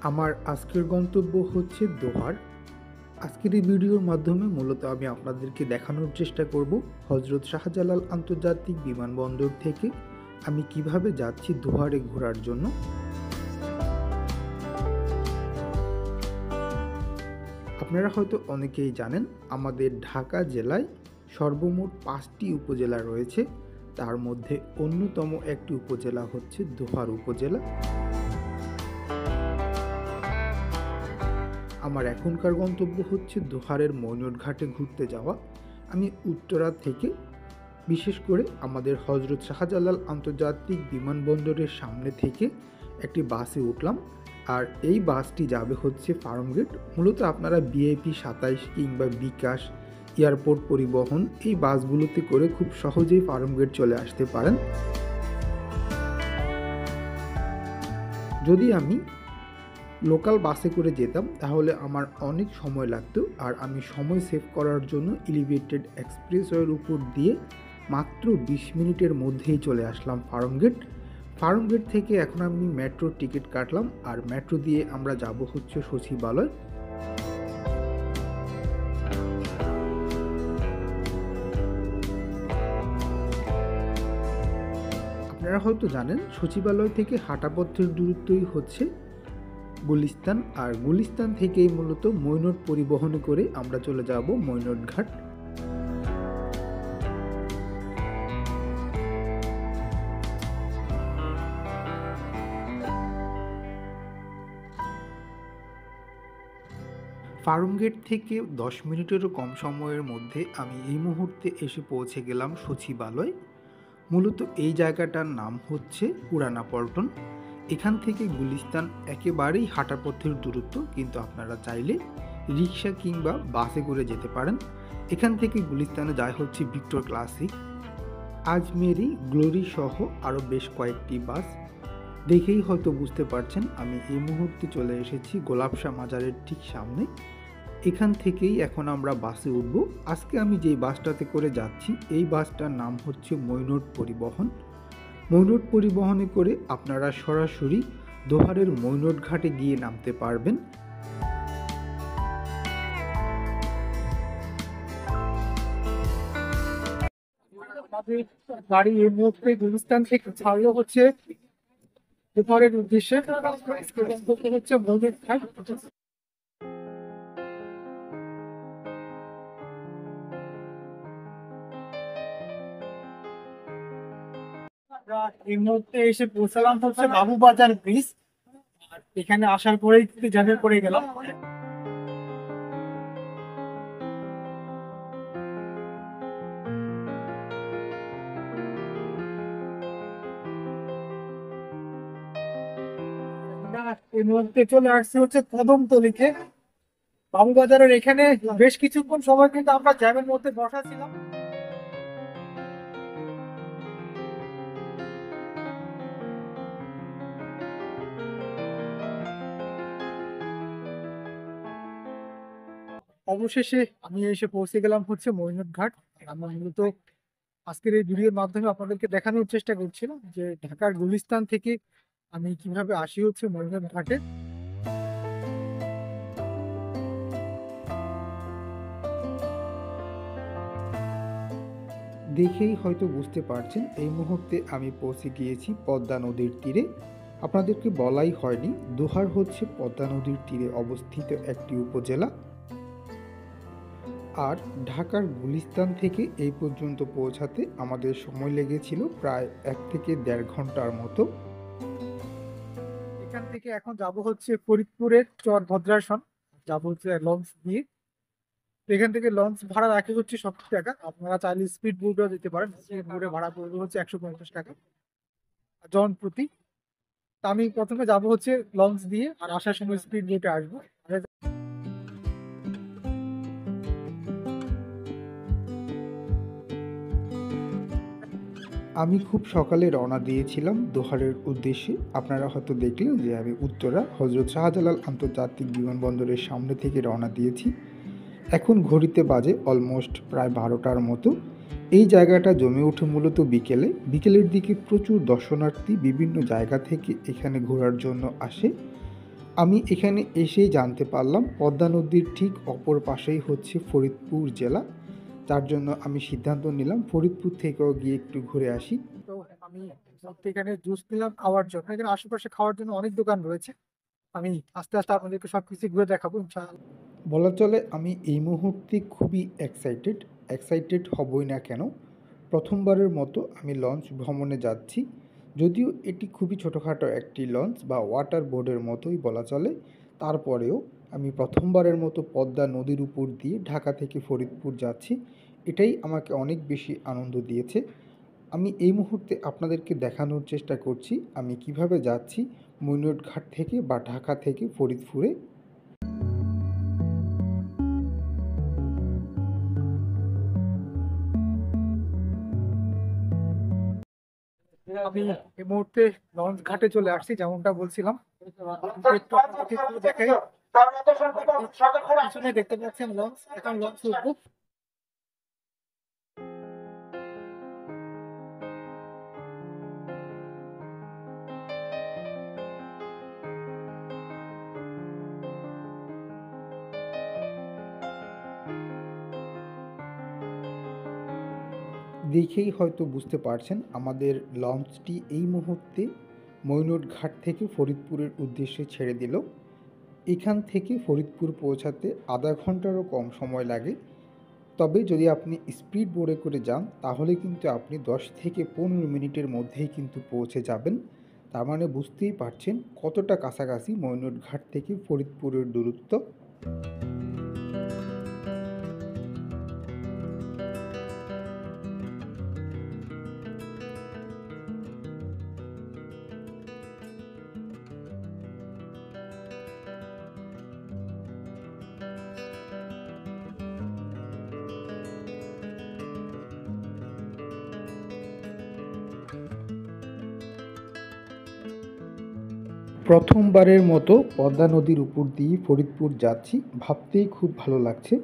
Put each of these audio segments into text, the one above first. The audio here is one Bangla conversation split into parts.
আমার আজকের গন্তব্য হচ্ছে দোহার। আজকের এই ভিডিওর মাধ্যমে মূলত আমি আপনাদেরকে দেখানোর চেষ্টা করব হজরত শাহজালাল আন্তর্জাতিক বিমানবন্দর থেকে আমি কিভাবে যাচ্ছি দোহারে ঘোরার জন্য। আপনারা হয়তো অনেকেই জানেন আমাদের ঢাকা জেলায় সর্বমোট 5টি উপজেলা রয়েছে, তার মধ্যে অন্যতম একটি উপজেলা হচ্ছে দোহার উপজেলা। আমার এখনকার গন্তব্য হচ্ছে দোহারের মৈনট ঘাটে ঘুরতে যাওয়া। আমি উত্তরা থেকে বিশেষ করে আমাদের হজরত শাহজালাল আন্তর্জাতিক বিমানবন্দরের সামনে থেকে একটি বাসে উঠলাম, আর এই বাসটি যাবে হচ্ছে ফার্মগেট। মূলত আপনারা VIP 27 কিংবা বিকাশ এয়ারপোর্ট পরিবহন এই বাসগুলোতে করে খুব সহজেই ফার্মগেট চলে আসতে পারেন। যদি আমি লোকাল বাসে করে যেতাম তাহলে আমার অনেক সময় লাগতো, আর আমি সময় সেভ করার জন্য এলিভেটেড এক্সপ্রেসওয়ের উপর দিয়ে মাত্র 20 মিনিটের মধ্যেই চলে আসলাম ফার্মগেট। ফার্মগেট থেকে এখন আমি মেট্রোর টিকিট কাটলাম, আর মেট্রো দিয়ে আমরা যাব হচ্ছে সচিবালয়। আপনারা হয়তো জানেন সচিবালয় থেকে হাঁটাপথের দূরত্বই হচ্ছে গুলিস্তান, আর গুলিস্তান থেকেই মূলত মৈনট পরিবহনে করে আমরা চলে যাব মৈনট ঘাট। ফার্মগেট থেকে 10 মিনিটেরও কম সময়ের মধ্যে আমি এই মুহূর্তে এসে পৌঁছে গেলাম সচিবালয়। মূলত এই জায়গাটার নাম হচ্ছে পুরানা পল্টন। এখান থেকে গুলিস্তান একেবারেই হাঁটা পথের দূরত্ব, কিন্তু আপনারা চাইলে রিক্সা কিংবা বাসে করে যেতে পারেন। এখান থেকে গুলিস্তানে যায় হচ্ছে ভিক্টর ক্লাসিক, আজমেরি, গ্লোরি সহ আরও বেশ কয়েকটি বাস। দেখেই হয়তো বুঝতে পারছেন আমি এই মুহূর্তে চলে এসেছি গোলাপশাহ মাজারের ঠিক সামনে। এখান থেকেই এখন আমরা বাসে উঠব। আজকে আমি যেই বাসটাতে করে যাচ্ছি এই বাসটার নাম হচ্ছে মৈনট পরিবহন। মৈনট পরিবহনে করে আপনারা সরাসরি দোহারের মৈনট ঘাটে গিয়ে নামতে পারবেন। গাড়ি এই মুহূর্তে গুলিস্তান থেকে ছাড়লো হচ্ছে দোহারের উদ্দেশ্যে। হচ্ছে মৈনট ঘাট। এই মুহূর্তে এসে পৌঁছালাম হচ্ছে বাবুবাজার ব্রিজ, আর এখানে আসার পরেই জার্নি করে গেলাম। এই মুহূর্তে চলে আসছে হচ্ছে কদমতলীতে। বাবুবাজারের এখানে বেশ কিছুক্ষণ সময় কিন্তু আমরা জ্যামের মধ্যে বসা ছিলাম। অবশেষে আমি এসে পৌঁছে গেলাম হচ্ছে মৈনট ঘাট। আমরা মূলত আজকের এই ভিডিওর মাধ্যমে আপনাদেরকে দেখানোর চেষ্টা করছিলাম যে ঢাকার গুলিস্তান থেকে আমি কিভাবে আসি হচ্ছে মৈনট ঘাটে। দেখেই হয়তো বুঝতে পারছেন এই মুহূর্তে আমি পৌঁছে গিয়েছি পদ্মা নদীর তীরে। আপনাদেরকে বলাই হয়নি, দোহার হচ্ছে পদ্মা নদীর তীরে অবস্থিত একটি উপজেলা। আর ঢাকার গুলিস্তান থেকে এই পর্যন্ত পৌঁছাতে আমাদের সময় লেগেছিল প্রায় 1 থেকে 1.5 ঘন্টার মতো। এখান থেকে এখন যাব হচ্ছে ফরিদপুরের চর ভদ্রাসন, যাব হচ্ছে লঞ্চ দিয়ে। এখান থেকে লঞ্চ ভাড়া রাখে হচ্ছে 70 টাকা। আপনারা চাইলে স্পিড বোটও যেতে পারেন। স্পিড বোটে ভাড়া পড়বে হচ্ছে 150 টাকা জন প্রতি। তা আমি প্রথমে যাব হচ্ছে লঞ্চ দিয়ে, আর আসার সময় স্পিড বোটে আসবো। আমি খুব সকালে রওনা দিয়েছিলাম দোহারের উদ্দেশ্যে। আপনারা হয়তো দেখলেন যে আমি উত্তরা হজরত শাহজালাল আন্তর্জাতিক বিমানবন্দরের সামনে থেকে রওনা দিয়েছি। এখন ঘড়িতে বাজে অলমোস্ট প্রায় 12টার মতো। এই জায়গাটা জমে ওঠে মূলত বিকেলের দিকে প্রচুর দর্শনার্থী বিভিন্ন জায়গা থেকে এখানে ঘোরার জন্য আসে। আমি এখানে এসেই জানতে পারলাম পদ্মা নদীর ঠিক অপর পাশেই হচ্ছে ফরিদপুর জেলা। তার জন্য আমি সিদ্ধান্ত নিলাম ফরিদপুর থেকেও গিয়ে একটু ঘুরে আসি। তো আমি এখানে জুস নিলাম খাওয়ার জন্য। এখানে আশেপাশে খাওয়ার জন্য অনেক দোকান রয়েছে। আমি আস্তে আস্তে আপনাদেরকে সবকিছু ঘুরে দেখাবো ইনশাআল্লাহ। বলা চলে আমি এই মুহূর্তে খুবই এক্সাইটেড হবই না কেন। প্রথমবারের মতো আমি লঞ্চ ভ্রমণে যাচ্ছি। যদিও এটি খুবই ছোটোখাটো একটি লঞ্চ বা ওয়াটার বোর্ডের মতোই বলা চলে, তারপরেও আমি প্রথমবারের মতো পদ্মা নদীর উপর দিয়ে ঢাকা থেকে ফরিদপুর যাচ্ছি। এটাই আমাকে অনেক বেশি আনন্দ দিয়েছে। আমি এই মুহূর্তে আপনাদেরকে দেখানোর চেষ্টা করছি আমি কিভাবে যাচ্ছি মৈনট ঘাট থেকে বা ঢাকা থেকে ফরিদপুরে। আমি এই মুহূর্তে লঞ্চ ঘাটে চলে আসছি, যেমনটা বলছিলাম। একটু আপনাদেরকে একটু দেখাই। পিছনে দেখতে পাচ্ছেন লঞ্চ, এখন লঞ্চ উঠবো। দেখেই হয়তো বুঝতে পারছেন আমাদের লঞ্চটি এই মুহূর্তে মৈনট ঘাট থেকে ফরিদপুরের উদ্দেশ্যে ছেড়ে দিল। এখান থেকে ফরিদপুর পৌঁছাতে আধা ঘন্টারও কম সময় লাগে। তবে যদি আপনি স্পিড বোটে করে যান তাহলে কিন্তু আপনি 10 থেকে 15 মিনিটের মধ্যেই কিন্তু পৌঁছে যাবেন। তার মানে বুঝতেই পারছেন কতটা কাছাকাছি মৈনট ঘাট থেকে ফরিদপুরের দূরত্ব। প্রথমবারের মতো পদ্মা নদীর উপর দিয়ে ফরিদপুর যাচ্ছি, ভাবতেই খুব ভালো লাগছে।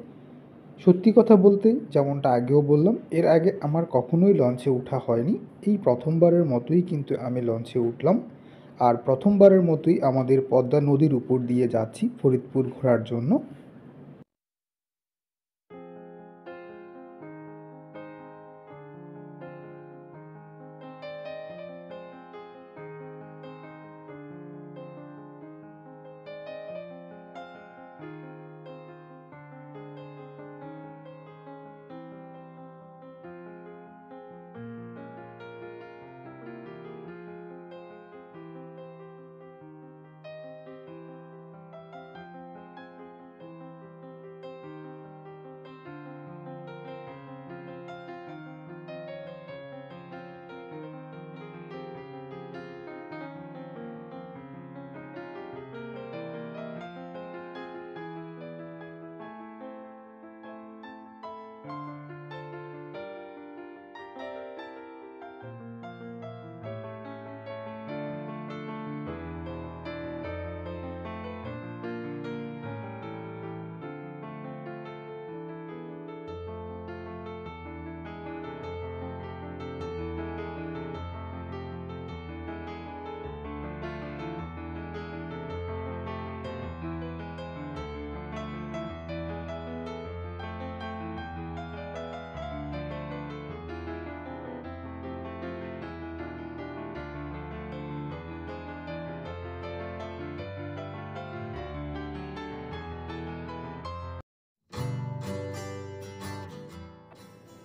সত্যি কথা বলতে যেমনটা আগেও বললাম, এর আগে আমার কখনোই লঞ্চে ওঠা হয়নি। এই প্রথমবারের মতোই কিন্তু আমি লঞ্চে উঠলাম। আর প্রথমবারের মতোই আমাদের পদ্মা নদীর উপর দিয়ে যাচ্ছি ফরিদপুর ঘোরার জন্য।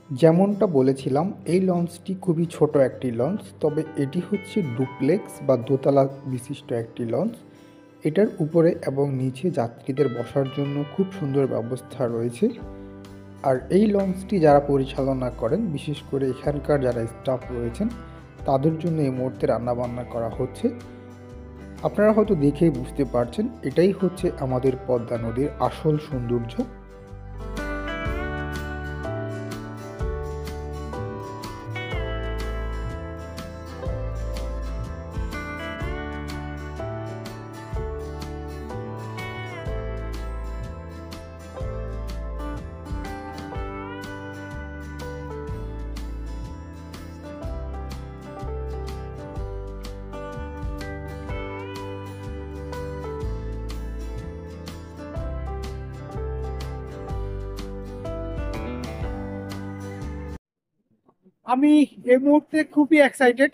যেমনটা বলেছিলাম এই লঞ্চটি খুবই ছোট একটি লঞ্চ, তবে এটি হচ্ছে ডুপ্লেক্স বা দোতলা বিশিষ্ট একটি লঞ্চ। এটার উপরে এবং নিচে যাত্রীদের বসার জন্য খুব সুন্দর ব্যবস্থা রয়েছে। আর এই লঞ্চটি যারা পরিচালনা করেন, বিশেষ করে এখানকার যারা স্টাফ রয়েছেন, তাদের জন্য এই মুহূর্তে রান্নাবান্না করা হচ্ছে। আপনারা হয়তো দেখেই বুঝতে পারছেন এটাই হচ্ছে আমাদের পদ্মা নদীর আসল সৌন্দর্য। আমি এই মুহূর্তে খুবই এক্সাইটেড।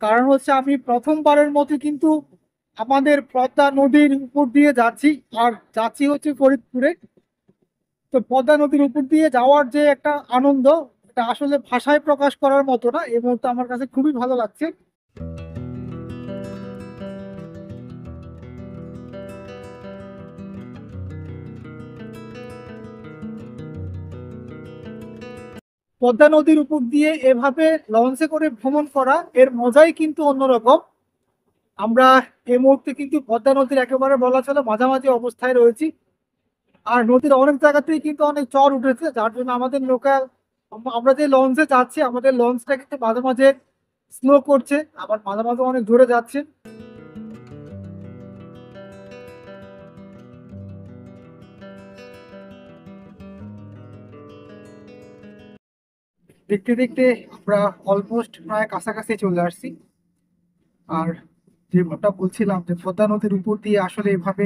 কারণ হচ্ছে আমি প্রথমবারের মতো কিন্তু আমাদের পদ্মা নদীর উপর দিয়ে যাচ্ছি, আর যাচ্ছি হচ্ছে ফরিদপুরে। তো পদ্মা নদীর উপর দিয়ে যাওয়ার যে একটা আনন্দ, এটা আসলে ভাষায় প্রকাশ করার মতো না। এই মুহূর্তে আমার কাছে খুবই ভালো লাগছে। পদ্মা নদীর উপর দিয়ে এভাবে লঞ্চে করে ভ্রমণ করা, এর মজাই কিন্তু অন্যরকম। আমরা এই মুহূর্তে কিন্তু পদ্মা নদীর একেবারে বলা চলে মাঝামাঝি অবস্থায় রয়েছি। আর নদীর অনেক জায়গাতেই কিন্তু অনেক চর উঠেছে, যার জন্য আমাদের লোকাল, আমরা যে লঞ্চে যাচ্ছি আমাদের লঞ্চটা কিন্তু মাঝে মাঝে স্লো করছে, আবার মাঝে মাঝে অনেক জোরে যাচ্ছে। দেখতে দেখতে আমরা অলমোস্ট প্রায় কাছাকাছি চলে আসছি। আর যেটা বলছিলাম যে পদ্মা নদীর উপর দিয়ে আসলে এভাবে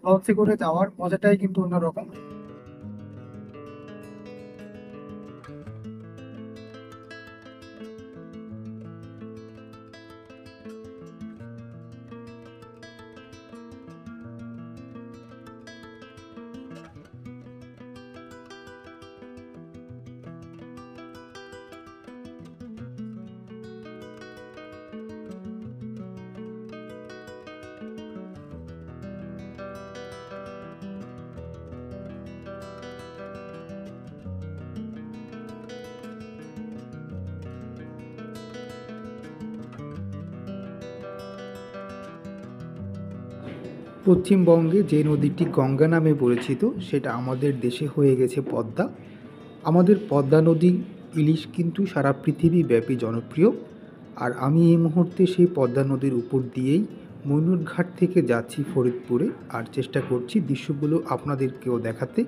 লঞ্চে করে যাওয়ার মজাটাই কিন্তু অন্যরকম। পশ্চিমবঙ্গে যে নদীটি গঙ্গা নামে পরিচিত সেটা আমাদের দেশে হয়ে গেছে পদ্মা। আমাদের পদ্মা নদী ইলিশ কিন্তু সারা পৃথিবীব্যাপী জনপ্রিয়। আর আমি এই মুহূর্তে সেই পদ্মা নদীর উপর দিয়েই ময়ূরঘাট থেকে যাচ্ছি ফরিদপুরে, আর চেষ্টা করছি দৃশ্যগুলো আপনাদেরকেও দেখাতে।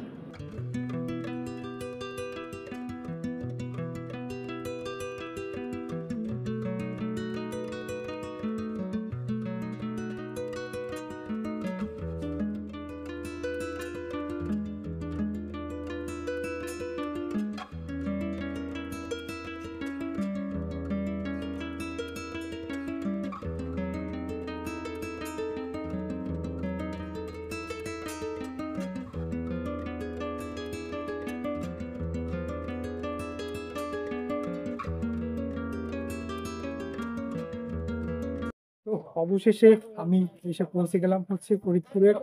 তো অবশেষে আমি এসে পৌঁছে গেলাম হচ্ছে ফরিদপুরের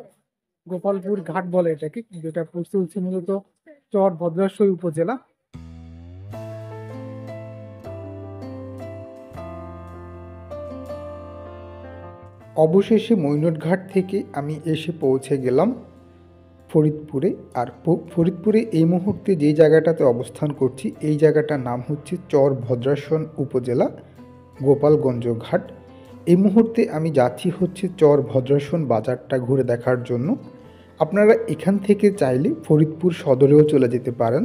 গোপালপুর ঘাট বলে এটাকে, যেটা পড়তে হচ্ছে মূলত চর ভদ্রাশ্বরী উপজেলা। অবশেষে মৈনটঘাট থেকে আমি এসে পৌঁছে গেলাম ফরিদপুরে। আর ফরিদপুরে এই মুহূর্তে যে জায়গাটাতে অবস্থান করছি এই জায়গাটার নাম হচ্ছে চর ভদ্রাসন উপজেলা, গোপালগঞ্জ ঘাট। এই মুহূর্তে আমি যাচ্ছি হচ্ছে চর ভদ্রাসন বাজারটা ঘুরে দেখার জন্য। আপনারা এখান থেকে চাইলে ফরিদপুর সদরেও চলে যেতে পারেন।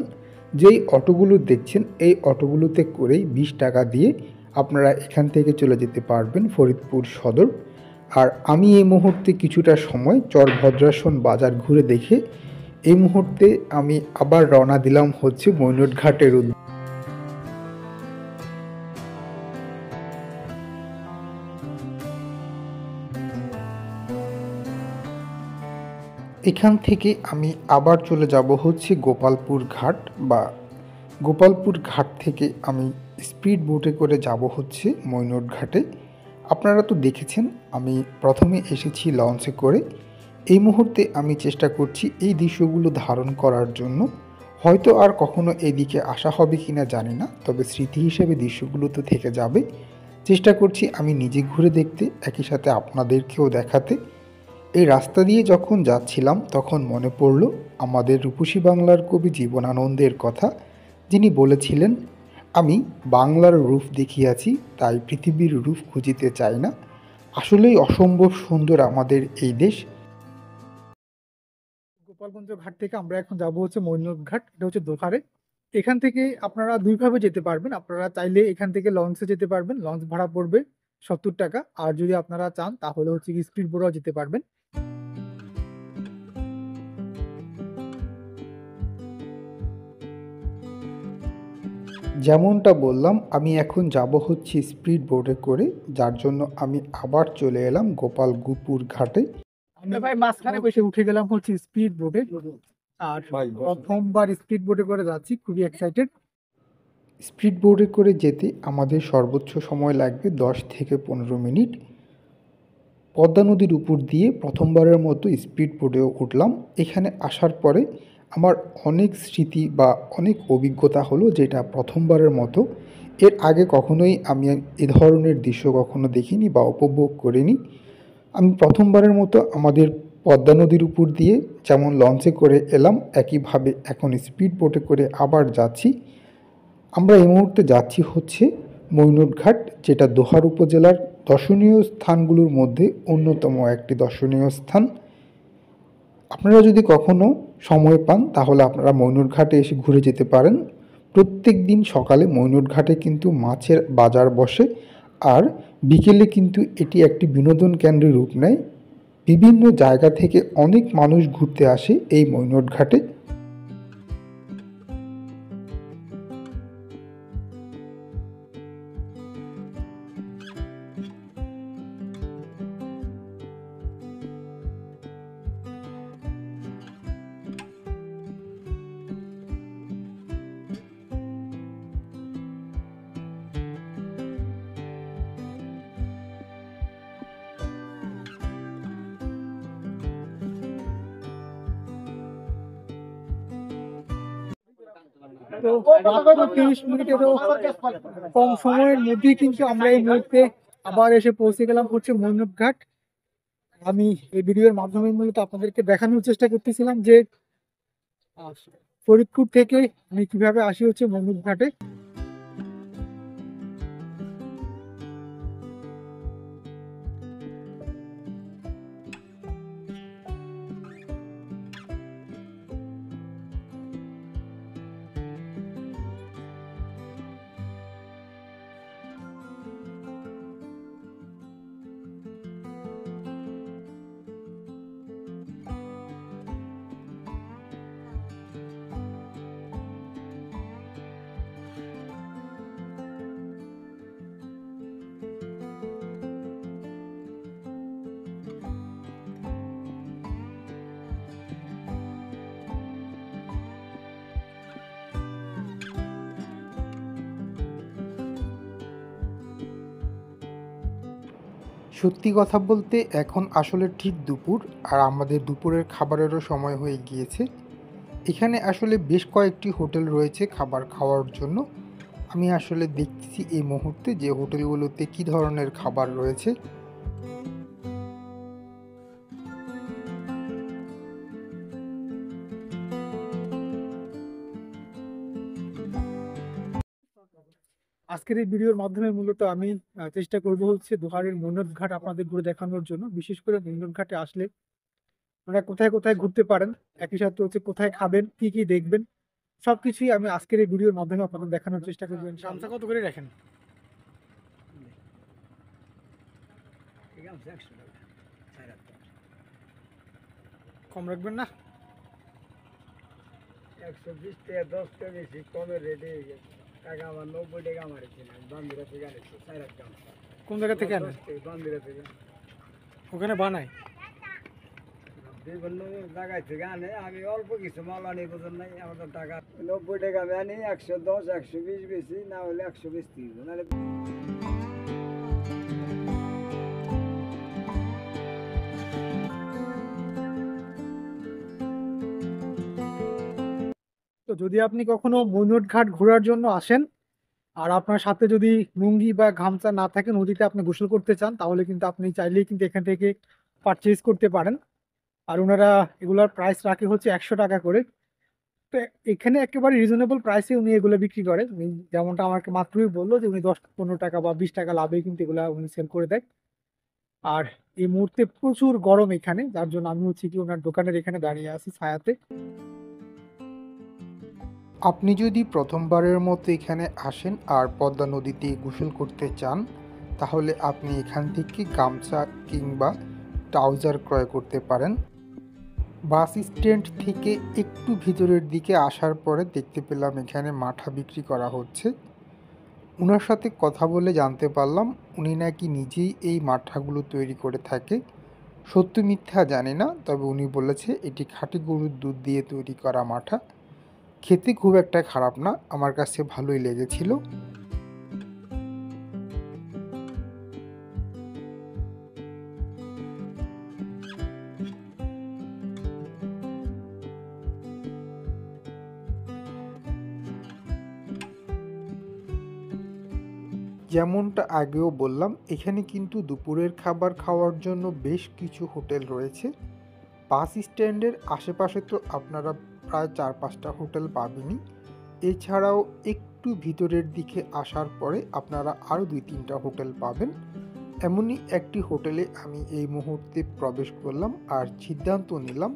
যেই অটোগুলো দেখছেন এই অটোগুলোতে করেই 20 টাকা দিয়ে আপনারা এখান থেকে চলে যেতে পারবেন ফরিদপুর সদর। আর আমি এই মুহূর্তে কিছুটা সময় চর ভদ্রাসন বাজার ঘুরে দেখে এই মুহূর্তে আমি আবার রওনা দিলাম হচ্ছে মৈনটঘাটের উদ্দেশ্যে। এখান থেকে আমি আবার চলে যাব হচ্ছে গোপালপুর ঘাট, বা গোপালপুর ঘাট থেকে আমি স্পিড বোটে করে যাব হচ্ছে মৈনটঘাটে। আপনারা তো দেখেছেন আমি প্রথমে এসেছি লঞ্চে করে। এই মুহূর্তে আমি চেষ্টা করছি এই দৃশ্যগুলো ধারণ করার জন্য। হয়তো আর কখনো এদিকে আসা হবে কিনা জানি না, তবে স্মৃতি হিসেবে দৃশ্যগুলো তো থেকে যাবে। চেষ্টা করছি আমি নিজে ঘুরে দেখতে, একই সাথে আপনাদেরকেও দেখাতে। এই রাস্তা দিয়ে যখন যাচ্ছিলাম তখন মনে পড়ল আমাদের রূপসী বাংলার কবি জীবনানন্দের কথা, যিনি বলেছিলেন, আমি বাংলার রূপ দেখিয়াছি তাই পৃথিবীর রূপ খুঁজিতে চাই না। আসলেই অসম্ভব সুন্দর আমাদের এই দেশ। গোপালগঞ্জ ঘাট থেকে আমরা এখন যাব হচ্ছে মৈনট ঘাট, এটা হচ্ছে দোকারে। এখান থেকে আপনারা দুইভাবে যেতে পারবেন। আপনারা চাইলে এখান থেকে লঞ্চে যেতে পারবেন, লঞ্চ ভাড়া পড়বে 70 টাকা। আর যদি আপনারা চান তাহলে হচ্ছে কি স্পিড বোটেও যেতে পারবেন। যেমনটা বললাম, আমি এখন যাব হচ্ছে স্পিড বোটে করে, যার জন্য আমি আবার চলে এলাম গোপালপুর ঘাটে। আমি ভাই মাঝখানে বসে উঠে গেলাম হচ্ছে স্পিড বোটে, আর প্রথমবার স্পিড বোটে করে যাচ্ছি, খুবই এক্সাইটেড। স্পিড বোটে করে যেতে আমাদের সর্বোচ্চ সময় লাগবে 10 থেকে 15 মিনিট। পদ্মা নদীর উপর দিয়ে প্রথমবারের মতো স্পিড বোটেও উঠলাম। এখানে আসার পরে আমার অনেক স্মৃতি বা অনেক অভিজ্ঞতা হলো, যেটা প্রথমবারের মতো। এর আগে কখনোই আমি এ ধরনের দৃশ্য কখনো দেখিনি বা উপভোগ করিনি। আমি প্রথমবারের মতো আমাদের পদ্মা নদীর উপর দিয়ে যেমন লঞ্চে করে এলাম, একইভাবে এখন স্পিড বোটে করে আবার যাচ্ছি। আমরা এই মুহূর্তে যাচ্ছি হচ্ছে মৈনট ঘাট, যেটা দোহার উপজেলার দর্শনীয় স্থানগুলোর মধ্যে অন্যতম একটি দর্শনীয় স্থান। আপনারা যদি কখনো সময় পান তাহলে আপনারা মৈনট ঘাটে এসে ঘুরে যেতে পারেন। প্রত্যেক দিন সকালে মৈনট ঘাটে কিন্তু মাছের বাজার বসে, আর বিকেলে কিন্তু এটি একটি বিনোদন কেন্দ্রের রূপ নেয়। বিভিন্ন জায়গা থেকে অনেক মানুষ ঘুরতে আসে এই মৈনট ঘাটে। তো মাত্র 30 মিনিটেরও কম সময়ের মধ্যেই কিন্তু আমরা এই মুহূর্তে আবার এসে পৌঁছে গেলাম হচ্ছে মৈনট ঘাট। আমি এই ভিডিওর মাধ্যমে মূলত আপনাদেরকে দেখানোর চেষ্টা করতেছিলাম যে আহ, ফরিদপুর থেকে আমি কিভাবে আসি হচ্ছে মৈনট ঘাটে। সত্যি কথা বলতে এখন আসলে ঠিক দুপুর, আর আমাদের দুপুরের খাবারেরও সময় হয়ে গিয়েছে। এখানে আসলে বেশ কয়েকটি হোটেল রয়েছে খাবার খাওয়ার জন্য। আমি আসলে দেখতেছি এই মুহূর্তে যে হোটেলগুলোতে কী ধরনের খাবার রয়েছে। আজকের এই ভিডিওর মাধ্যমে মূলত আমি চেষ্টা করব হচ্ছে দোহারের মৈনট ঘাট আপনাদের ঘুরে দেখানোর জন্য। বিশেষ করে মৈনট ঘাটে আসলে আপনারা কোথায় কোথায় ঘুরতে পারেন, একই সাথে হচ্ছে কোথায় খাবেন, কি কি দেখবেন, সবকিছুই আমি আজকের এই ভিডিওর মাধ্যমে আপনাদের দেখানোর চেষ্টা করবো। গামছা কত করে রাখেন? কম রাখবেন না? 120 টাকা 10 টাকা বেশি কমের রেটে হয়ে গেছে। টাকা আমার 90 টাকা আমার কিনা বান্দিরা থেকে আনিছি 4 গ্রাম। কোন জায়গা থেকে আনেন? বান্দিরা থেকে ওখানে বানায়? বিভিন্ন জায়গায় থেকে আনে। আমি অল্প কিছু মাল আনি, বুঝুন নাই, আমাদের টাকা 90 টাকা আমি আনি, 110 120 বেশি, না হলে 120 দিই নাহলে। তো যদি আপনি কখনো মৈনট ঘাট ঘোরার জন্য আসেন আর আপনার সাথে যদি লুঙ্গি বা গামছা না থাকে, নদীতে আপনি গোসল করতে চান, তাহলে কিন্তু আপনি চাইলেই কিন্তু এখান থেকে পারচেজ করতে পারেন। আর ওনারা এগুলার প্রাইস রাখে হচ্ছে 100 টাকা করে। তো এখানে একেবারে রিজনেবল প্রাইসে উনি এগুলো বিক্রি করে। উনি যেমনটা আমাকে মাত্রই বললো যে উনি 10-15 টাকা বা 20 টাকা লাভে কিন্তু এগুলা উনি সেল করে দেয়। আর এই মুহূর্তে প্রচুর গরম এখানে, যার জন্য আমি হচ্ছে কি ওনার দোকানের এখানে দাঁড়িয়ে আছি ছায়াতে। আপনি যদি প্রথমবারের মতো এখানে আসেন আর পদ্মা নদীতে গোসল করতে চান, তাহলে আপনি এখান থেকে গামছা কিংবা ট্রাউজার ক্রয় করতে পারেন। বাস স্ট্যান্ড থেকে একটু ভিতরের দিকে আসার পরে দেখতে পেলাম এখানে মাঠা বিক্রি করা হচ্ছে। উনার সাথে কথা বলে জানতে পারলাম উনি নাকি নিজেই এই মাঠাগুলো তৈরি করে থাকে। সত্য মিথ্যা জানি না, তবে উনি বলেছে এটি খাঁটি গরুর দুধ দিয়ে তৈরি করা মাঠা। খেতে খুব একটা খারাপ না, আমার কাছে ভালোই লেগেছিল। যেমনটা আগেও বললাম, এখানে কিন্তু দুপুরের খাবার খাওয়ার জন্য বেশ কিছু হোটেল রয়েছে। বাস স্ট্যান্ডের আশেপাশে তো আপনারা প্রায় 4-5টা হোটেল পাবেনই। এছাড়াও একটু ভিতরের দিকে আসার পরে আপনারা আরও 2-3টা হোটেল পাবেন। এমনই একটি হোটেলে আমি এই মুহূর্তে প্রবেশ করলাম আর সিদ্ধান্ত নিলাম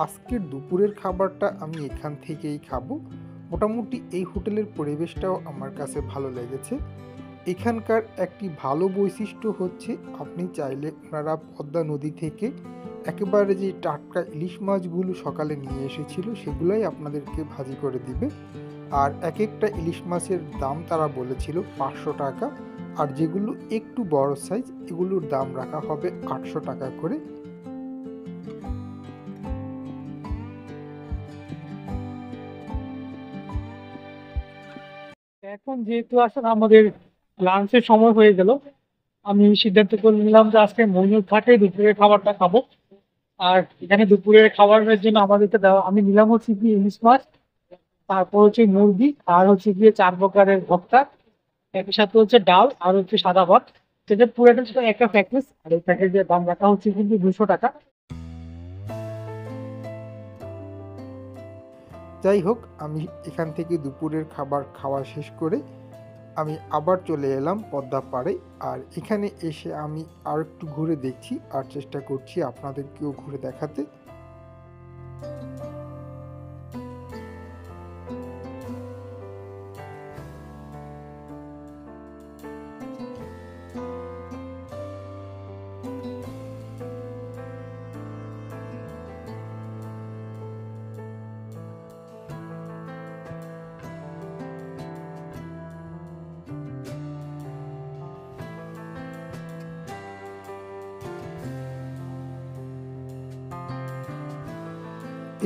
আজকের দুপুরের খাবারটা আমি এখান থেকেই খাবো। মোটামুটি এই হোটেলের পরিবেশটাও আমার কাছে ভালো লেগেছে। এখানকার একটি ভালো বৈশিষ্ট্য হচ্ছে আপনি চাইলে ওনারা পদ্মা নদী থেকে একেবারে যে টাটকা ইলিশ মাছগুলো সকালে নিয়ে এসেছিল সেগুলোই আপনাদেরকে ভাজি করে দিবে। আর এক একটা ইলিশ মাছের দাম তারা বলেছিল 500 টাকা, আর যেগুলো একটু বড় সাইজ এগুলোর দাম রাখা হবে 800 টাকা করে। এখন যেহেতু আসলে আমাদের লাঞ্চের সময় হয়ে গেল, আমি সিদ্ধান্ত করে নিলাম যে আজকে মইনুর ঘাটে দুপুরের খাবারটা খাবো। আর এখানে দুপুরের খাবারের জন্য আমাদেরকে দেওয়া, আমি নিলাম হচ্ছে কি ইলিশ মাছ, তারপর হচ্ছে মুরগি, আর হচ্ছে গিয়ে 4 প্রকারের ভর্তা, একই সাথে হচ্ছে ডাল আর হচ্ছে সাদা ভাত। সেটা পুরোটা ছিল একটা প্যাকেজ, আর এই প্যাকেজের দাম রাখা হচ্ছে কিন্তু 200 টাকা। যাই হোক, আমি এখান থেকে দুপুরের খাবার খাওয়া শেষ করে আমি আবার চলে এলাম পদ্মা পাড়ে। আর এখানে এসে আমি আর একটু ঘুরে দেখছি আর চেষ্টা করছি আপনাদেরকেও ঘুরে দেখাতে।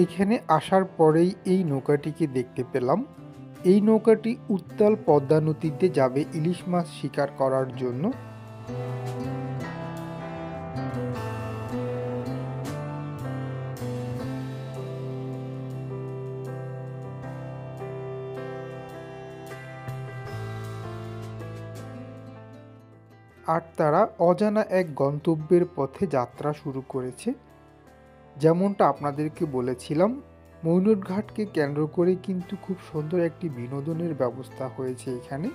এখানে আসার পরেই এই নৌকাটিকে দেখতে পেলাম। এই নৌকাটি উত্তাল পদ্মা নদীতে যাবে ইলিশ মাছ শিকার করার জন্য। আর তারা অজানা এক গন্তব্যের পথে যাত্রা শুরু করেছে। যেমনটা আপনাদেরকে বলেছিলাম, মইনুর ঘাটকে কেন্দ্র করে কিন্তু খুব সুন্দর একটি বিনোদনের ব্যবস্থা হয়েছে এখানে।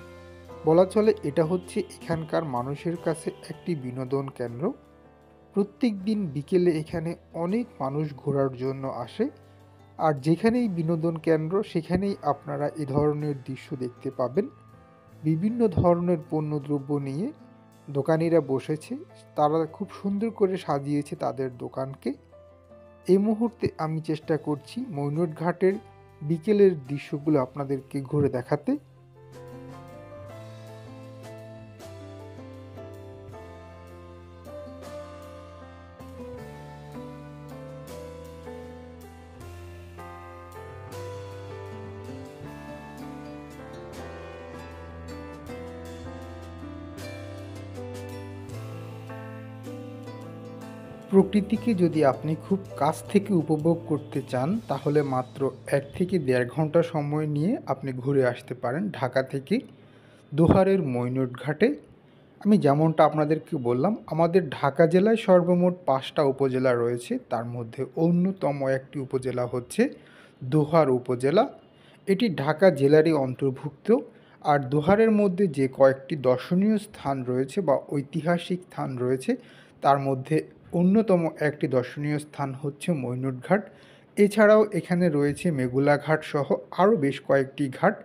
বলা চলে এটা হচ্ছে এখানকার মানুষের কাছে একটি বিনোদন কেন্দ্র। প্রত্যেক দিন বিকেলে এখানে অনেক মানুষ ঘোরার জন্য আসে। আর যেখানেই বিনোদন কেন্দ্র সেখানেই আপনারা এ ধরনের দৃশ্য দেখতে পাবেন। বিভিন্ন ধরনের পণ্যদ্রব্য নিয়ে দোকানিরা বসেছে, তারা খুব সুন্দর করে সাজিয়েছে তাদের দোকানকে। এই মুহূর্তে আমি চেষ্টা করছি মইনুর ঘাটের বিকেলের দৃশ্যগুলো আপনাদেরকে ঘুরে দেখাতে। প্রকৃতিকে যদি আপনি খুব কাছ থেকে উপভোগ করতে চান তাহলে মাত্র 1 থেকে 1.5 ঘন্টা সময় নিয়ে আপনি ঘুরে আসতে পারেন ঢাকা থেকে দোহারের মইনুর ঘাটে। আমি যেমনটা আপনাদেরকে বললাম, আমাদের ঢাকা জেলায় সর্বমোট 5টা উপজেলা রয়েছে, তার মধ্যে অন্যতম একটি উপজেলা হচ্ছে দোহার উপজেলা। এটি ঢাকা জেলারই অন্তর্ভুক্ত। আর দোহারের মধ্যে যে কয়েকটি দর্শনীয় স্থান রয়েছে বা ঐতিহাসিক স্থান রয়েছে তার মধ্যে অন্যতম একটি দর্শনীয় স্থান হচ্ছে মইনুর ঘাট। এছাড়াও এখানে রয়েছে মেগুলা ঘাট সহ আরও বেশ কয়েকটি ঘাট।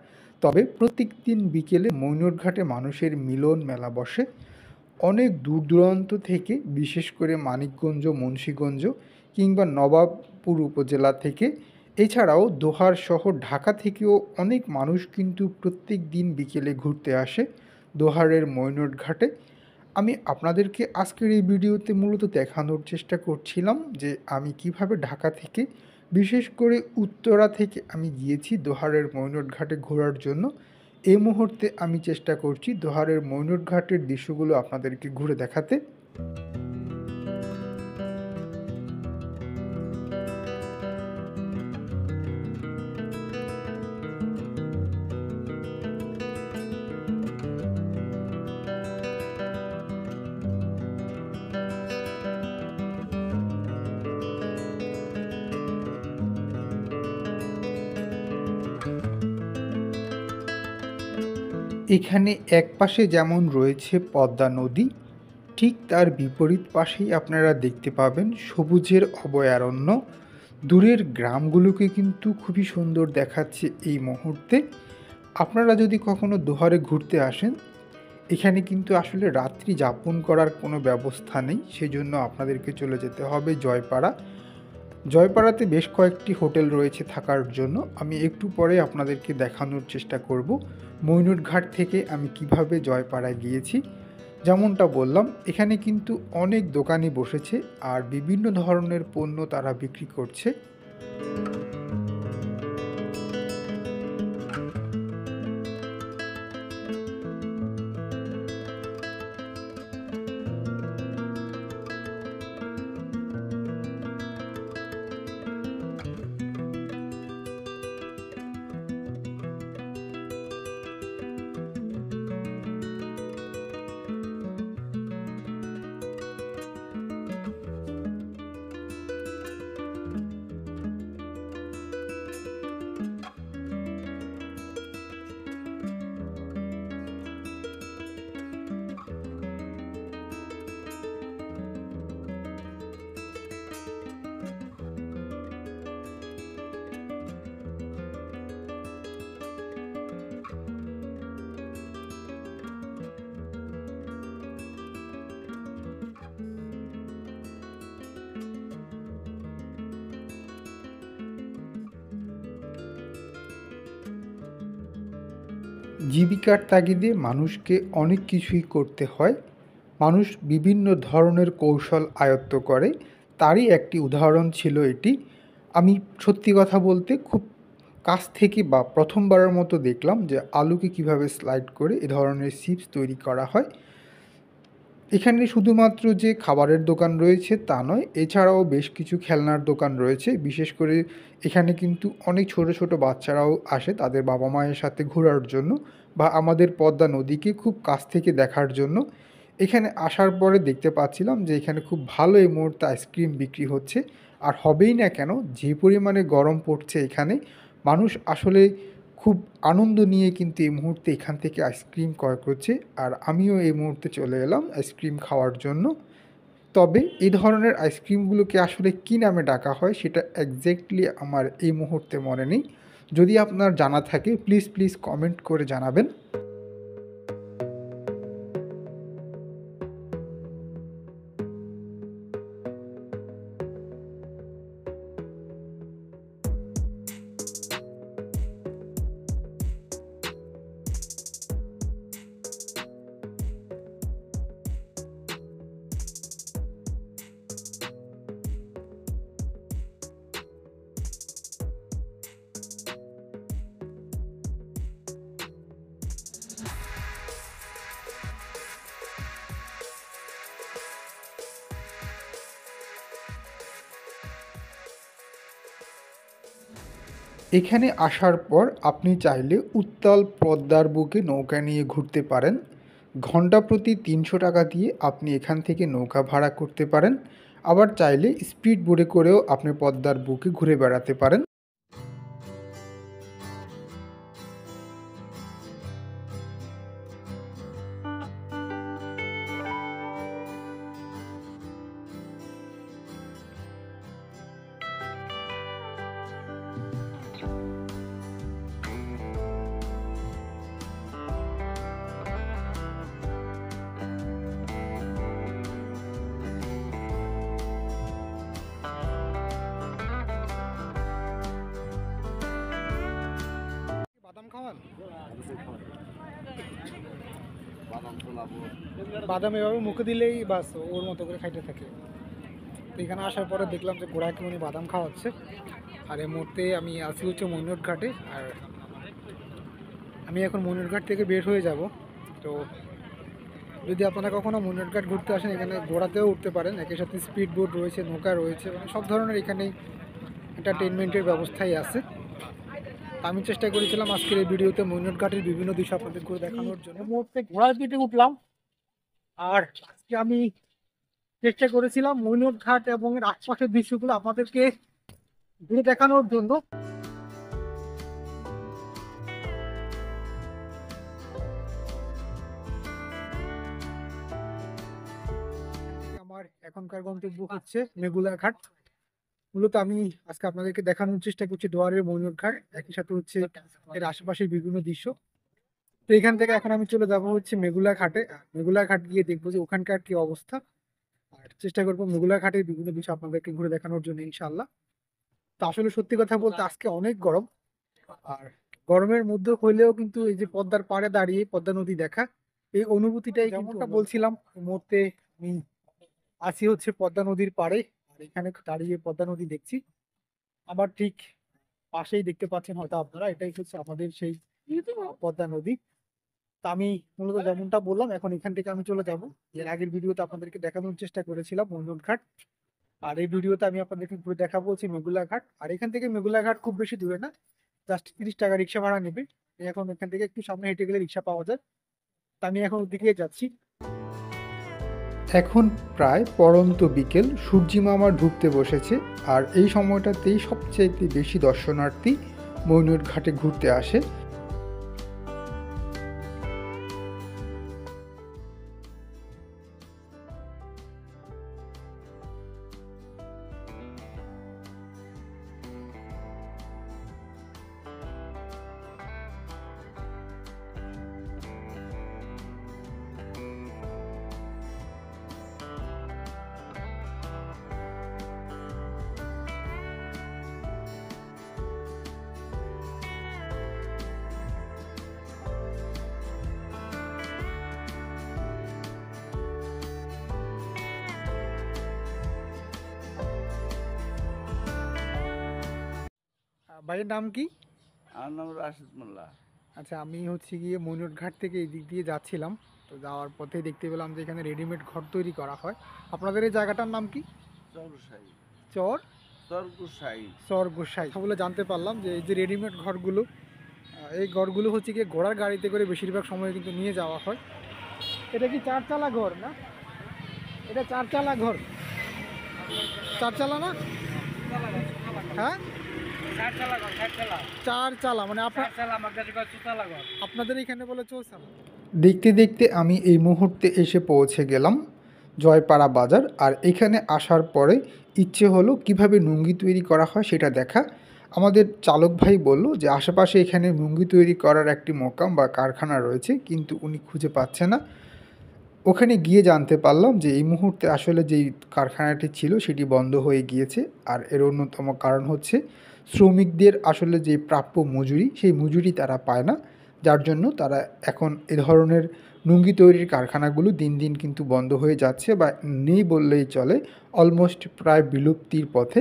তবে প্রত্যেক দিন বিকেলে মইনুর ঘাটে মানুষের মিলন মেলা বসে। অনেক দূর দূরান্ত থেকে, বিশেষ করে মানিকগঞ্জ, মুন্সিগঞ্জ কিংবা নবাবপুর উপজেলা থেকে এছাড়াও দোহার শহর ঢাকা থেকেও অনেক মানুষ কিন্তু প্রত্যেক দিন বিকেলে ঘুরতে আসে দোহারের মৈনট ঘাটে। আমি আপনাদেরকে আজকের এই ভিডিওতে মূলত দেখানোর চেষ্টা করছিলাম যে আমি কিভাবে ঢাকা থেকে, বিশেষ করে উত্তরা থেকে আমি গিয়েছি দোহারের মৈনট ঘাটে ঘোরার জন্য। এই মুহূর্তে আমি চেষ্টা করছি দোহারের মৈনট ঘাটের দৃশ্যগুলো আপনাদেরকে ঘুরে দেখাতে। এখানে এক পাশে যেমন রয়েছে পদ্মা নদী, ঠিক তার বিপরীত পাশেই আপনারা দেখতে পাবেন সবুজের অভয়ারণ্য। দূরের গ্রামগুলোকে কিন্তু খুবই সুন্দর দেখাচ্ছে এই মুহূর্তে। আপনারা যদি কখনো দোহারে ঘুরতে আসেন, এখানে কিন্তু আসলে রাত্রি যাপন করার কোনো ব্যবস্থা নেই, সেজন্য আপনাদেরকে চলে যেতে হবে জয়পাড়া। জয়পাড়াতে বেশ কয়েকটি হোটেল রয়েছে থাকার জন্য। আমি একটু পরে আপনাদেরকে দেখানোর চেষ্টা করব মৈনট ঘাট থেকে আমি কিভাবে জয়পাড়ায় গিয়েছি। যেমনটা বললাম, এখানে কিন্তু অনেক দোকানি বসেছে আর বিভিন্ন ধরনের পণ্য তারা বিক্রি করছে। জীবিকার তাগিদে মানুষকে অনেক কিছুই করতে হয়। মানুষ বিভিন্ন ধরনের কৌশল আয়ত্ত করে, তারই একটি উদাহরণ ছিল এটি। আমি সত্যি কথা বলতে খুব কাছ থেকে বা প্রথমবারের মতো দেখলাম যে আলুকে কিভাবে স্লাইড করে এ ধরনের চিপস তৈরি করা হয়। এখানে শুধুমাত্র যে খাবারের দোকান রয়েছে তা নয়, এছাড়াও বেশ কিছু খেলনার দোকান রয়েছে। বিশেষ করে এখানে কিন্তু অনেক ছোট ছোট বাচ্চারাও আসে তাদের বাবা মায়ের সাথে ঘোরার জন্য বা আমাদের পদ্মা নদীকে খুব কাছ থেকে দেখার জন্য। এখানে আসার পরে দেখতে পাচ্ছিলাম যে এখানে খুব ভালো এই মুহূর্তে আইসক্রিম বিক্রি হচ্ছে। আর হবেই না কেন, যে পরিমাণে গরম পড়ছে এখানে, মানুষ আসলে খুব আনন্দ নিয়ে কিন্তু এই মুহূর্তে এখান থেকে আইসক্রিম ক্রয় করছে। আর আমিও এই মুহূর্তে চলে এলাম আইসক্রিম খাওয়ার জন্য। তবে এই ধরনের আইসক্রিমগুলোকে আসলে কী নামে ডাকা হয় সেটা এক্স্যাক্টলি আমার এই মুহূর্তে মনে নেই। যদি আপনার জানা থাকে প্লিজ কমেন্ট করে জানাবেন। এখানে আসার পর আপনি চাইলে উত্তাল পদ্মার বুকে নৌকা নিয়ে ঘুরতে পারেন। ঘন্টা প্রতি ৩০০ টাকা দিয়ে আপনি এখান থেকে নৌকা ভাড়া করতে পারেন। আবার চাইলে স্পিড বোটে করেও আপনি পদ্মার বুকে ঘুরে বেড়াতে পারেন। বাদাম এভাবে মুখে দিলেই বাস ওর মতো করে খাইতে থাকে। তো এখানে আসার পরে দেখলাম যে ঘোড়াকে উনি বাদাম খাওয়াচ্ছে। আর এই মুহূর্তে আমি আসি হচ্ছে মনিরঘাট ঘাটে। আর আমি এখন মনিরঘাট ঘাট থেকে বের হয়ে যাব। তো যদি আপনারা কখনো মনিরঘাট ঘাট ঘুরতে আসেন, এখানে ঘোড়াতেও উঠতে পারেন, একই সাথে স্পিড বোট রয়েছে, নৌকা রয়েছে, মানে সব ধরনের এখানেই এন্টারটেনমেন্টের ব্যবস্থাই আছে। আমি চেষ্টা করেছিলাম আজকের এই ভিডিওতে মনিরঘাট ঘাটের বিভিন্ন দৃশ্য আপনাদের করে দেখানোর জন্য। এই মুহূর্তে ঘোড়ার পিঠে উঠলাম। আর আজকে আমি চেষ্টা করেছিলাম মনিরঘাট ঘাট এবং এর আশপাশের দৃশ্যগুলো আপনাদেরকে ঘুরে দেখানোর জন্য। আমার এখনকার গন্তব্য হচ্ছে মেঘুলা ঘাট। মূলত আমি আজকে আপনাদেরকে দেখানোর চেষ্টা করছি দুয়ারের ময়ূর ঘাট, একই সাথে হচ্ছে এর আশেপাশের বিভিন্ন দৃশ্য। তো এখান থেকে এখন আমি চলে যাব হচ্ছে মেঘুলা ঘাটে। মেঘুলা ঘাট গিয়ে দেখবো যে ওখানকার কি অবস্থা, আর চেষ্টা করবো মেঘুলা ঘাটের বিভিন্ন দৃশ্য আপনাদেরকে ঘুরে দেখানোর জন্য ইনশাল্লাহ। তো আসলে সত্যি কথা বলতে আজকে অনেক গরম। আর গরমের মধ্যে হইলেও কিন্তু এই যে পদ্মার পাড়ে দাঁড়িয়ে পদ্মা নদী দেখা, এই অনুভূতিটাই যেমনটা বলছিলাম। এই মুহূর্তে আমি আছি হচ্ছে পদ্মা নদীর পাড়ে। আর এখানে দাঁড়িয়ে পদ্মা নদী দেখছি। আবার ঠিক পাশেই দেখতে পাচ্ছেন হয়তো আপনারা, এটাই হচ্ছে আমাদের সেই পদ্মা নদী। তা আমি মূলত যেমনটা বললাম, এখন এখান থেকে আমি চলে যাব। এর আগের ভিডিওতে আপনাদেরকে দেখানোর চেষ্টা করেছিলাম মন্ডল ঘাট, আর এই ভিডিওতে আমি আপনাদেরকে ঘুরে দেখাবো হচ্ছে মেঘুলা ঘাট। আর এখান থেকে মেঘুলা ঘাট খুব বেশি দূরে না, জাস্ট 30 টাকা রিক্সা ভাড়া নেবে। এখন এখান থেকে একটু সামনে হেঁটে গেলে রিক্সা পাওয়া যায়। তা আমি এখন ওদিকে যাচ্ছি। এখন প্রায় পড়ন্ত বিকেল, সূর্যিমামা ঢুকতে বসেছে। আর এই সময়টাতেই সবচাইতে বেশি দর্শনার্থী ময়ূর ঘাটে ঘুরতে আসে। ভাইয়ের নাম কি? আমার নাম রাশিদ মোল্লা। আচ্ছা, আমি হচ্ছে গিয়ে ময়ূর ঘাট থেকে এই দিক দিয়ে যাচ্ছিলাম। তো যাওয়ার পথে দেখতে পেলাম যে এখানে রেডিমেড ঘর তৈরি করা হয়। আপনাদের এই জায়গাটার নাম কি? চরগুসাই। চর চরগুসাই। চর গোসাই বলে জানতে পারলাম যে এই যে রেডিমেড ঘরগুলো, এই ঘরগুলো হচ্ছে গিয়ে ঘোড়ার গাড়িতে করে বেশিরভাগ সময় কিন্তু নিয়ে যাওয়া হয়। এটা কি চারচালা ঘর না? এটা চারচালা ঘর, চারচালা না? হ্যাঁ, চারচালা মানে আপনাদের এখানে বলে চৌচালা। দেখতে দেখতে আমি এই মুহূর্তে এসে পৌঁছে গেলাম জয়পাড়া বাজার। আর এখানে আসার পরে ইচ্ছে হলো কিভাবে লুঙ্গি তৈরি করা হয় সেটা দেখা। আমাদের চালক ভাই বলল যে আশেপাশে এখানে লুঙ্গি তৈরি করার একটি মোকাম বা কারখানা রয়েছে, কিন্তু উনি খুঁজে পাচ্ছে না। ওখানে গিয়ে জানতে পারলাম যে এই মুহূর্তে আসলে যেই কারখানাটি ছিল সেটি বন্ধ হয়ে গিয়েছে। আর এর অন্যতম কারণ হচ্ছে শ্রমিকদের আসলে যে প্রাপ্য মজুরি, সেই মজুরি তারা পায় না, যার জন্য তারা এখন এ ধরনের লুঙ্গি তৈরির কারখানাগুলো দিন দিন কিন্তু বন্ধ হয়ে যাচ্ছে, বা নেই বললেই চলে, অলমোস্ট প্রায় বিলুপ্তির পথে।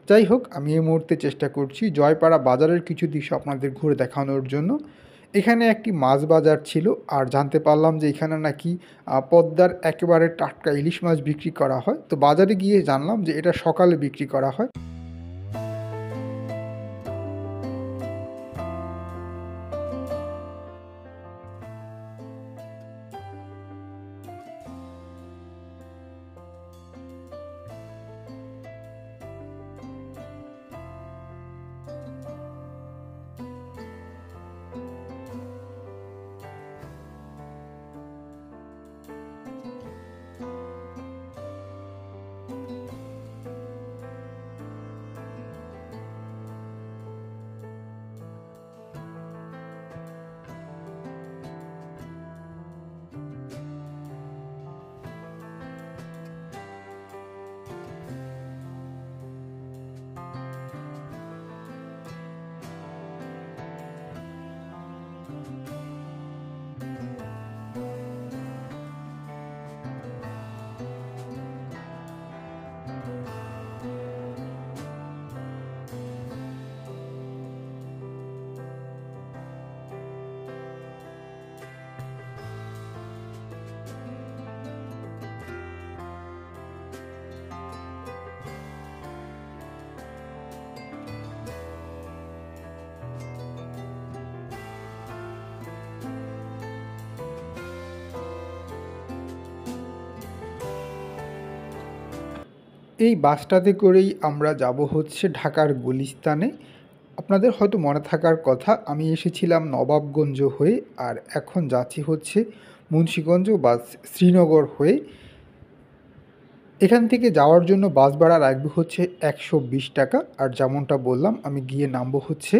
যাই হোক, আমি এই মুহূর্তে চেষ্টা করছি জয়পাড়া বাজারের কিছু দৃশ্য আপনাদের ঘুরে দেখানোর জন্য। এখানে একটি মাছ বাজার ছিল, আর জানতে পারলাম যে এখানে নাকি পদ্মার একেবারে টাটকা ইলিশ মাছ বিক্রি করা হয়। তো বাজারে গিয়ে জানলাম যে এটা সকালে বিক্রি করা হয়। এই বাসটাতে করেই আমরা যাব হচ্ছে ঢাকার গুলিস্তানে। আপনাদের হয়তো মনে থাকার কথা, আমি এসেছিলাম নবাবগঞ্জ হয়ে, আর এখন যাচ্ছি হচ্ছে মুন্সিগঞ্জ বা শ্রীনগর হয়ে। এখান থেকে যাওয়ার জন্য বাস ভাড়া রাখবে হচ্ছে 120 টাকা। আর যেমনটা বললাম, আমি গিয়ে নামবো হচ্ছে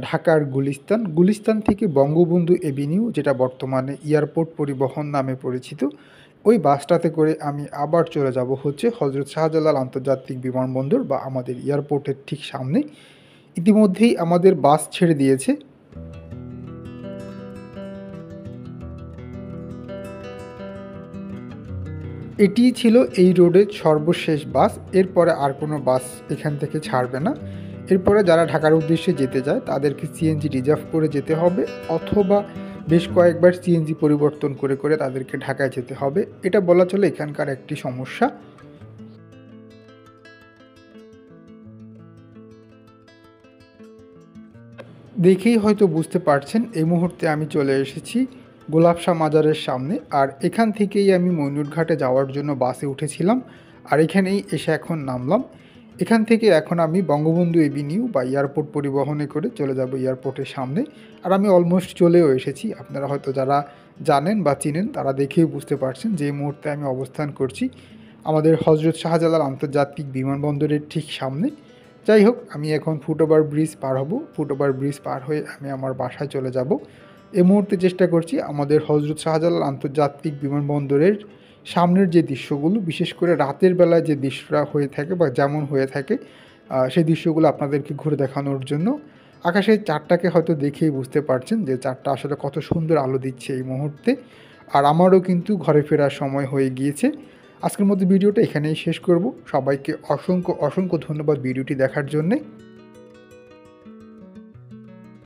ঢাকার গুলিস্তান। গুলিস্তান থেকে বঙ্গবন্ধু এভিনিউ, যেটা বর্তমানে এয়ারপোর্ট পরিবহন নামে পরিচিত, ওই বাসটাতে করে আমি আবার চলে যাব হচ্ছে হজরত শাহজালাল আন্তর্জাতিক বিমানবন্দর বা আমাদের এয়ারপোর্টের ঠিক সামনে। ইতিমধ্যেই আমাদের বাস ছেড়ে দিয়েছে। এটিই ছিল এই রোডের সর্বশেষ বাস। এরপরে আর কোনো বাস এখান থেকে ছাড়বে না। এরপরে যারা ঢাকার উদ্দেশ্যে যেতে যায় তাদেরকে সিএনজি রিজার্ভ করে যেতে হবে, অথবা বেশ কয়েকবার সিএনজি পরিবর্তন করে করে তাদেরকে ঢাকায় যেতে হবে। এটা বলা চলে এখানকার একটি সমস্যা। দেখেই হয়তো বুঝতে পারছেন এই মুহূর্তে আমি চলে এসেছি গোলাপশাহ মাজারের সামনে। আর এখান থেকেই আমি মইনুরঘাটে যাওয়ার জন্য বাসে উঠেছিলাম, আর এখানেই এসে এখন নামলাম। এখান থেকে এখন আমি বঙ্গবন্ধু এভিনিউ বা এয়ারপোর্ট পরিবহনে করে চলে যাব এয়ারপোর্টের সামনে। আর আমি অলমোস্ট চলেও এসেছি। আপনারা হয়তো যারা জানেন বা চিনেন তারা দেখেই বুঝতে পারছেন যে এই মুহূর্তে আমি অবস্থান করছি আমাদের হজরত শাহজালাল আন্তর্জাতিক বিমানবন্দরের ঠিক সামনে। যাই হোক, আমি এখন ফুটওভার ব্রিজ পার হব। ফুটওভার ব্রিজ পার হয়ে আমি আমার বাসায় চলে যাব। এই মুহূর্তে চেষ্টা করছি আমাদের হজরত শাহজালাল আন্তর্জাতিক বিমানবন্দরের সামনের যে দৃশ্যগুলো, বিশেষ করে রাতের বেলায় যে দৃশ্যটা হয়ে থাকে বা যেমন হয়ে থাকে, সেই দৃশ্যগুলো আপনাদেরকে ঘুরে দেখানোর জন্য। আকাশের চাঁদটাকে হয়তো দেখেই বুঝতে পারছেন যে চাঁদটা আসলে কত সুন্দর আলো দিচ্ছে এই মুহূর্তে। আর আমারও কিন্তু ঘরে ফেরার সময় হয়ে গিয়েছে। আজকের মতো ভিডিওটা এখানেই শেষ করব। সবাইকে অসংখ্য অসংখ্য ধন্যবাদ ভিডিওটি দেখার জন্যে।